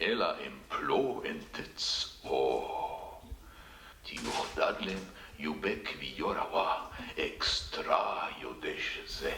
אלא אמפלו אנתצאו. תיוחדד להם יובק ויורава אקסטרה יודש זה.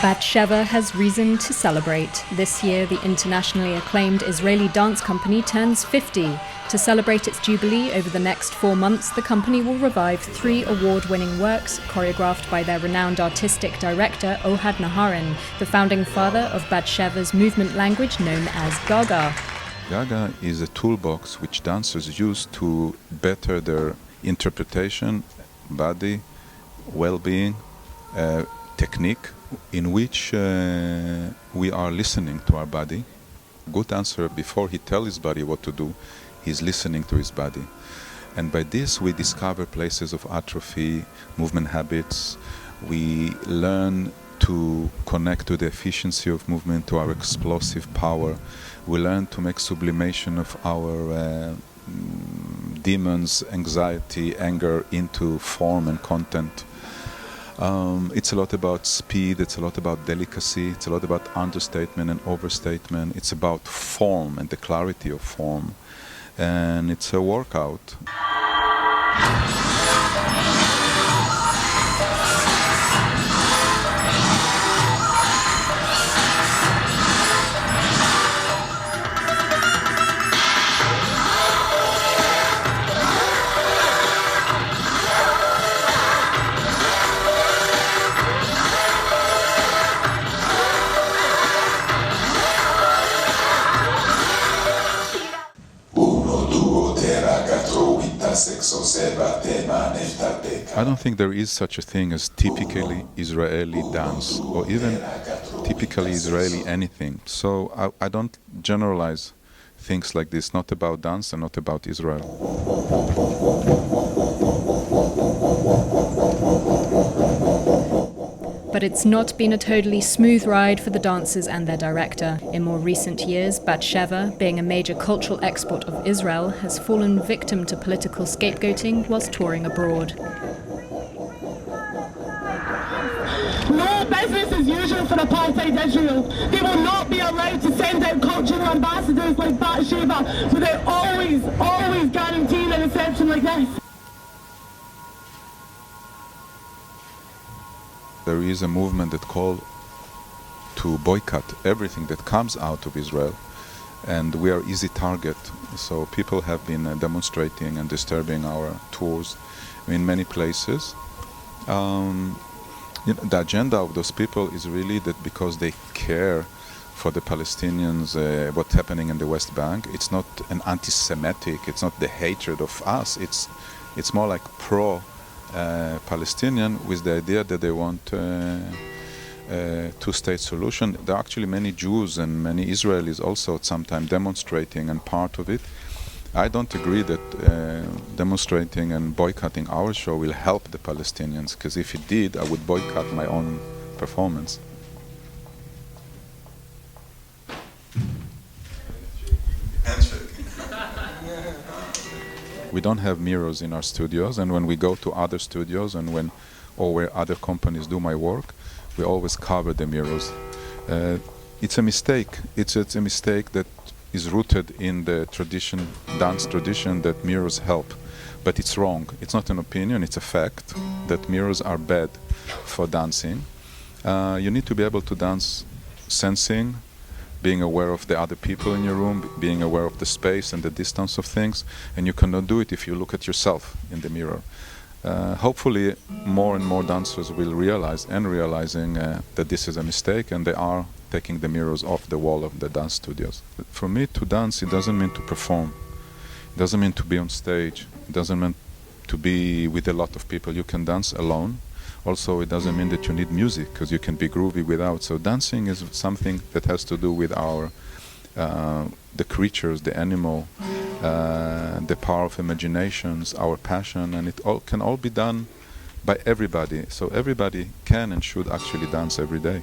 Bat-Sheva has reason to celebrate. This year, the internationally acclaimed Israeli dance company turns 50. To celebrate its jubilee over the next 4 months, the company will revive 3 award-winning works choreographed by their renowned artistic director, Ohad Naharin, the founding father of Bat-Sheva's movement language known as Gaga. Gaga is a toolbox which dancers use to better their interpretation, body, well-being, technique, in which we are listening to our body. Good dancer, before he tells his body what to do, he's listening to his body. And by this we discover places of atrophy, movement habits. We learn to connect to the efficiency of movement, to our explosive power. We learn to make sublimation of our demons, anxiety, anger into form and content. It's a lot about speed, it's a lot about delicacy, it's a lot about understatement and overstatement. It's about form and the clarity of form. And it's a workout. I don't think there is such a thing as typically Israeli dance or even typically Israeli anything. So I don't generalize things like this, not about dance and not about Israel. But it's not been a totally smooth ride for the dancers and their director. In more recent years, Bat-Sheva, being a major cultural export of Israel, has fallen victim to political scapegoating whilst touring abroad. No business as usual for apartheid Israel. They will not be allowed to send out cultural ambassadors like Bat-Sheva without always guaranteeing a reception like this. There is a movement that calls to boycott everything that comes out of Israel, and we are easy target. So people have been demonstrating and disturbing our tours in many places. The agenda of those people is really that because they care for the Palestinians, what's happening in the West Bank. It's not an anti-Semitic, it's not the hatred of us, it's more like pro-Palestinian with the idea that they want a two-state solution. There are actually many Jews and many Israelis also sometimes demonstrating and part of it. I don't agree that demonstrating and boycotting our show will help the Palestinians, because if it did, I would boycott my own performance. We don't have mirrors in our studios, and when we go to other studios and where other companies do my work, we always cover the mirrors. It's a mistake. It's a mistake that is rooted in the dance tradition, that mirrors help. But it's wrong. It's not an opinion, it's a fact that mirrors are bad for dancing. You need to be able to dance sensing, being aware of the other people in your room, being aware of the space and the distance of things, and you cannot do it if you look at yourself in the mirror. Hopefully more and more dancers will realizing that this is a mistake, and they are taking the mirrors off the wall of the dance studios. For me, to dance, it doesn't mean to perform. It doesn't mean to be on stage. It doesn't mean to be with a lot of people. You can dance alone. Also, it doesn't mean that you need music, because you can be groovy without. So dancing is something that has to do with our the creatures, the animal, the power of imaginations, our passion, and it all can all be done by everybody. So everybody can and should actually dance every day.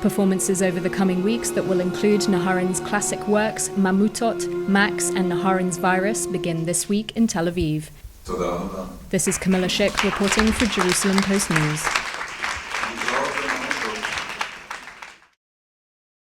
Performances over the coming weeks that will include Naharin's classic works Mamutot, Max and Naharin's Virus begin this week in Tel Aviv. This is Camilla Schick reporting for Jerusalem Post News.